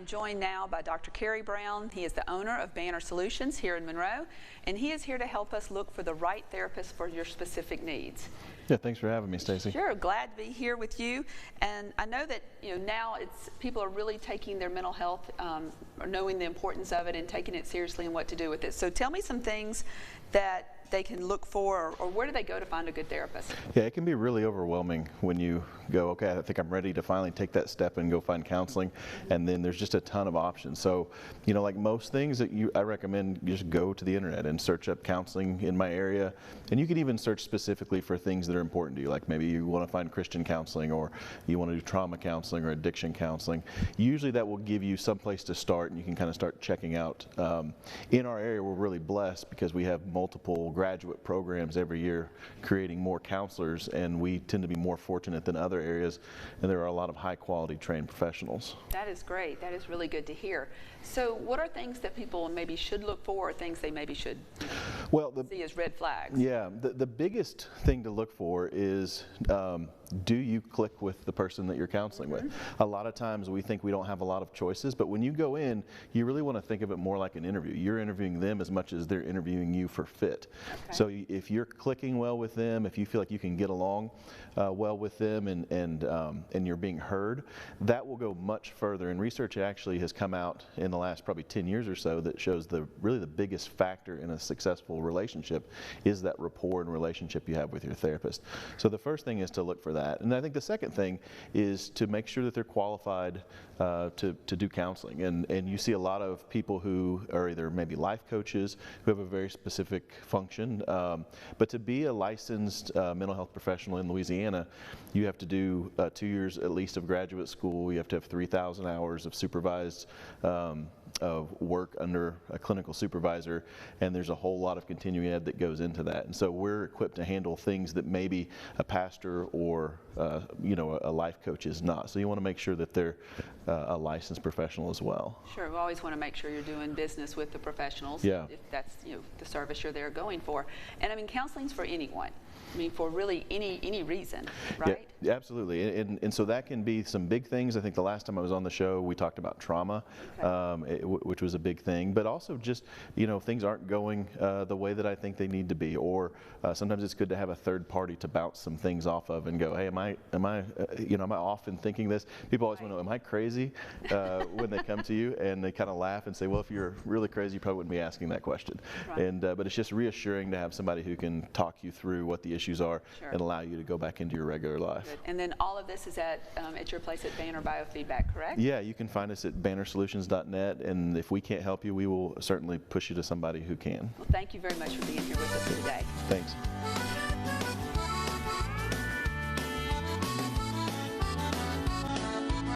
am joined now by Dr. Kerry Brown. He is the owner of Banner Solutions here in Monroe, and he is here to help us look for the right therapist for your specific needs. Yeah, thanks for having me, Stacy. Sure, glad to be here with you. And I know that now people are really taking their mental health, or knowing the importance of it and taking it seriously and what to do with it. So tell me some things that they can look for, or where do they go to find a good therapist? Yeah, it can be really overwhelming when you go, okay, I think I'm ready to finally take that step and go find counseling, and then there's just a ton of options. So, like most things I recommend you just go to the internet and search up counseling in my area, and you can even search specifically for things that are important to you, like maybe you want to find Christian counseling, or you want to do trauma counseling or addiction counseling. Usually that will give you some place to start, and you can kind of start checking out. In our area, we're really blessed because we have multiple graduate programs every year creating more counselors, and we tend to be more fortunate than other areas, and there are a lot of high quality trained professionals. That is great. That is really good to hear. So what are things that people maybe should look for, or things they maybe should see as red flags? Yeah, the biggest thing to look for is do you click with the person that you're counseling with? A lot of times we think we don't have a lot of choices, but when you go in, you really want to think of it more like an interview. You're interviewing them as much as they're interviewing you for fit. Okay. So if you're clicking well with them, if you feel like you can get along well with them, and you're being heard, that will go much further. And research actually has come out in the last probably 10 years or so that shows really the biggest factor in a successful relationship is that rapport and relationship you have with your therapist. So the first thing is to look for that. And I think the second thing is to make sure that they're qualified to do counseling. And you see a lot of people who are either maybe life coaches who have a very specific function, but to be a licensed mental health professional in Louisiana, you have to do 2 years at least of graduate school. You have to have 3,000 hours of supervised of work under a clinical supervisor, and there's a whole lot of continuing ed that goes into that. And so we're equipped to handle things that maybe a pastor or a life coach is not. So you want to make sure that they're a licensed professional as well. Sure, we always want to make sure you're doing business with the professionals. Yeah. If that's the service you're there going for. And I mean, counseling's for anyone. I mean, for really any reason, right? Yeah, absolutely. And so that can be some big things. I think the last time I was on the show, we talked about trauma, okay. Which was a big thing, but also just, things aren't going the way that I think they need to be, or sometimes it's good to have a third party to bounce some things off of and go, hey, am I off in thinking this? People always want to know, am I crazy when they come to you, and they kind of laugh and say, well, if you're really crazy, you probably wouldn't be asking that question. Right. But it's just reassuring to have somebody who can talk you through what the issues are, sure, and allow you to go back into your regular life. Good. And then all of this is at your place at Banner Biofeedback, correct? Yeah, you can find us at bannersolutions.net, and if we can't help you, we will certainly push you to somebody who can. Well, thank you very much for being here with us today.